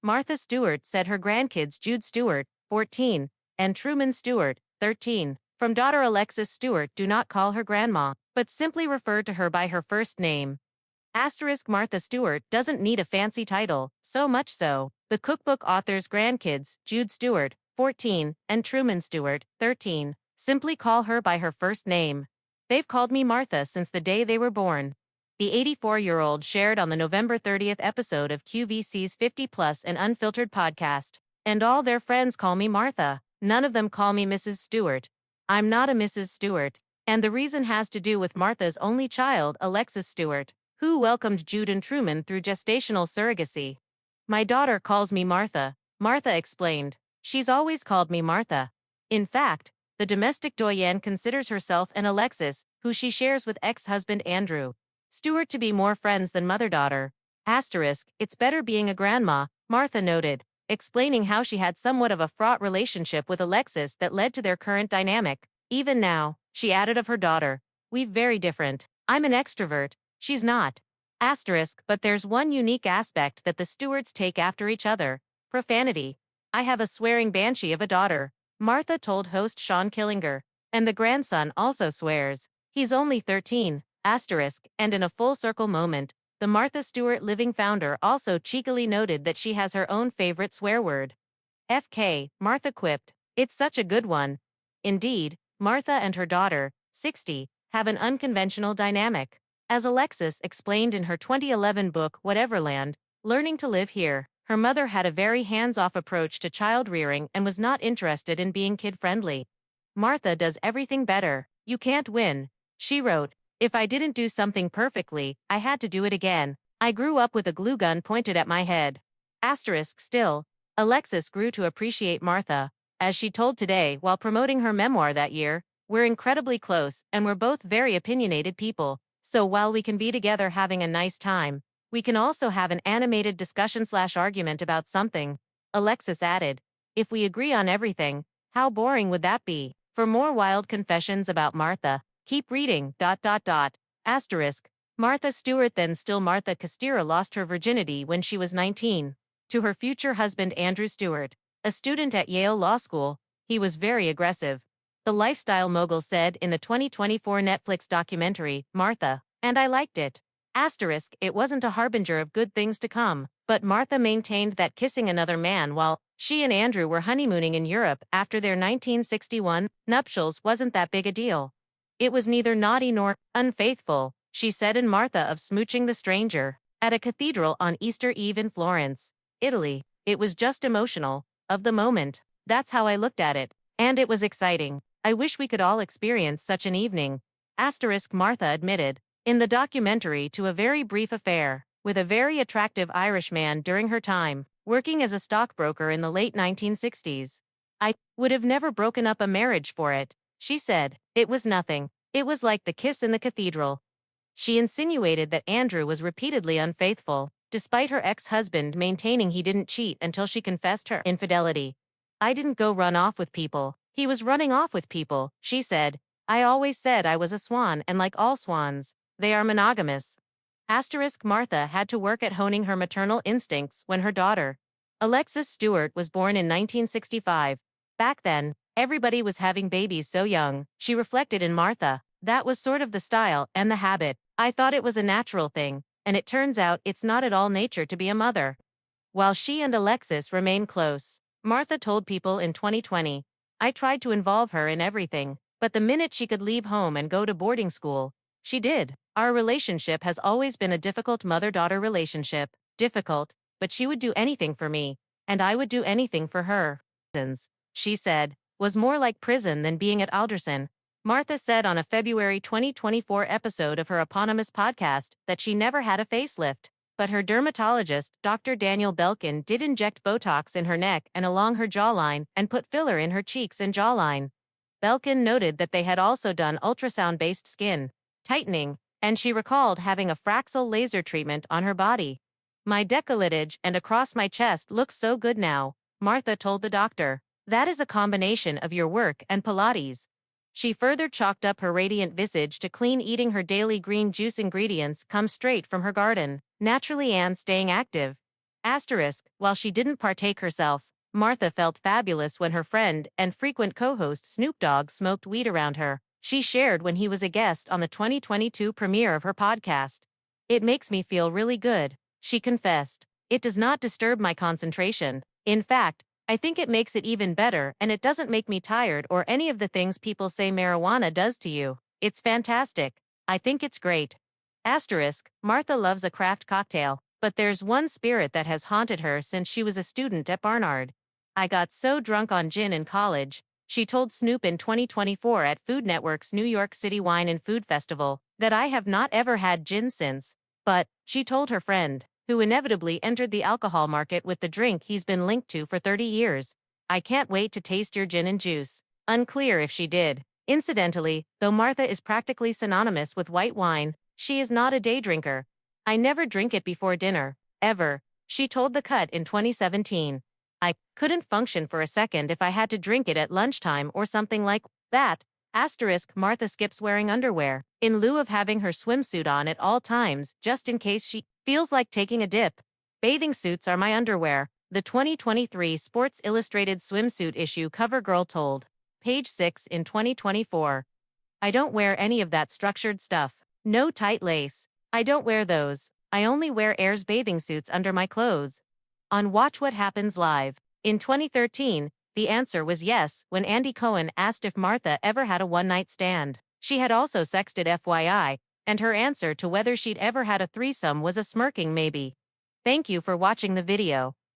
Martha Stewart said her grandkids Jude Stewart, 14, and Truman Stewart, 13, from daughter Alexis Stewart do not call her grandma, but simply refer to her by her first name. Martha Stewart doesn't need a fancy title, so much so, the cookbook author's grandkids, Jude Stewart, 14, and Truman Stewart, 13, simply call her by her first name. They've called me Martha since the day they were born. The 84-year-old shared on the November 30th episode of QVC's 50 Plus and Unfiltered podcast. And all their friends call me Martha. None of them call me Mrs. Stewart. I'm not a Mrs. Stewart. And the reason has to do with Martha's only child, Alexis Stewart, who welcomed Jude and Truman through gestational surrogacy. My daughter calls me Martha, Martha explained. She's always called me Martha. In fact, the domestic doyenne considers herself and Alexis, who she shares with ex-husband Andrew Stewart, to be more friends than mother-daughter. It's better being a grandma, Martha noted, explaining how she had somewhat of a fraught relationship with Alexis that led to their current dynamic. Even now, she added of her daughter, we're very different. I'm an extrovert, she's not. But there's one unique aspect that the Stewarts take after each other: profanity. I have a swearing banshee of a daughter, Martha told host Sean Killinger. And the grandson also swears. He's only 13. And in a full-circle moment, the Martha Stewart Living founder also cheekily noted that she has her own favorite swear word. FK, Martha quipped. It's such a good one. Indeed, Martha and her daughter, 60, have an unconventional dynamic. As Alexis explained in her 2011 book Whateverland, Learning to Live Here, her mother had a very hands-off approach to child rearing and was not interested in being kid-friendly. Martha does everything better. You can't win. She wrote, if I didn't do something perfectly, I had to do it again. I grew up with a glue gun pointed at my head. Still, Alexis grew to appreciate Martha. As she told Today while promoting her memoir that year, we're incredibly close and we're both very opinionated people. So while we can be together having a nice time, we can also have an animated discussion/argument about something. Alexis added, if we agree on everything, how boring would that be? For more wild confessions about Martha, keep reading. Martha Stewart, then still Martha Castira, lost her virginity when she was 19. To her future husband Andrew Stewart, a student at Yale Law School, he was very aggressive. The lifestyle mogul said in the 2024 Netflix documentary, Martha, and I liked it. It wasn't a harbinger of good things to come, but Martha maintained that kissing another man while she and Andrew were honeymooning in Europe after their 1961 nuptials wasn't that big a deal. It was neither naughty nor unfaithful, she said in Martha of smooching the stranger at a cathedral on Easter Eve in Florence, Italy. It was just emotional, of the moment. That's how I looked at it. And it was exciting. I wish we could all experience such an evening. Martha admitted, in the documentary, to a very brief affair with a very attractive Irish man during her time working as a stockbroker in the late 1960s. I would have never broken up a marriage for it, she said. It was nothing. It was like the kiss in the cathedral. She insinuated that Andrew was repeatedly unfaithful, despite her ex-husband maintaining he didn't cheat until she confessed her infidelity. I didn't go run off with people. He was running off with people, she said. I always said I was a swan, and like all swans, they are monogamous. Martha had to work at honing her maternal instincts when her daughter, Alexis Stewart, was born in 1965. Back then, everybody was having babies so young, she reflected in Martha. That was sort of the style and the habit. I thought it was a natural thing, and it turns out it's not at all nature to be a mother. While she and Alexis remain close, Martha told People in 2020, I tried to involve her in everything, but the minute she could leave home and go to boarding school, she did. Our relationship has always been a difficult mother-daughter relationship. Difficult, but she would do anything for me, and I would do anything for her. She said, was more like prison than being at Alderson. Martha said on a February 2024 episode of her eponymous podcast that she never had a facelift, but her dermatologist, Dr. Daniel Belkin, did inject Botox in her neck and along her jawline and put filler in her cheeks and jawline. Belkin noted that they had also done ultrasound-based skin tightening, and she recalled having a Fraxel laser treatment on her body. My décolletage and across my chest looks so good now, Martha told the doctor. That is a combination of your work and Pilates. She further chalked up her radiant visage to clean eating her daily green juice ingredients come straight from her garden, naturally, and staying active. While she didn't partake herself, Martha felt fabulous when her friend and frequent co-host Snoop Dogg smoked weed around her. She shared when he was a guest on the 2022 premiere of her podcast. "It makes me feel really good," she confessed. "It does not disturb my concentration. In fact, I think it makes it even better, and it doesn't make me tired or any of the things people say marijuana does to you. It's fantastic. I think it's great." Martha loves a craft cocktail, but there's one spirit that has haunted her since she was a student at Barnard. "I got so drunk on gin in college," she told Snoop in 2024 at Food Network's New York City Wine and Food Festival, "that I have not ever had gin since." But, she told her friend, who inevitably entered the alcohol market with the drink he's been linked to for 30 years, "I can't wait to taste your gin and juice." Unclear if she did. Incidentally, though Martha is practically synonymous with white wine, she is not a day drinker. "I never drink it before dinner, ever," she told The Cut in 2017. "I couldn't function for a second if I had to drink it at lunchtime or something like that." Martha skips wearing underwear, in lieu of having her swimsuit on at all times, just in case she feels like taking a dip. "Bathing suits are my underwear," the 2023 Sports Illustrated swimsuit issue cover girl told. Page 6 in 2024. "I don't wear any of that structured stuff. No tight lace. I don't wear those. I only wear Airs bathing suits under my clothes." On Watch What Happens Live, in 2013, the answer was yes when Andy Cohen asked if Martha ever had a one-night stand. She had also sexted FYI, and her answer to whether she'd ever had a threesome was a smirking maybe. Thank you for watching the video.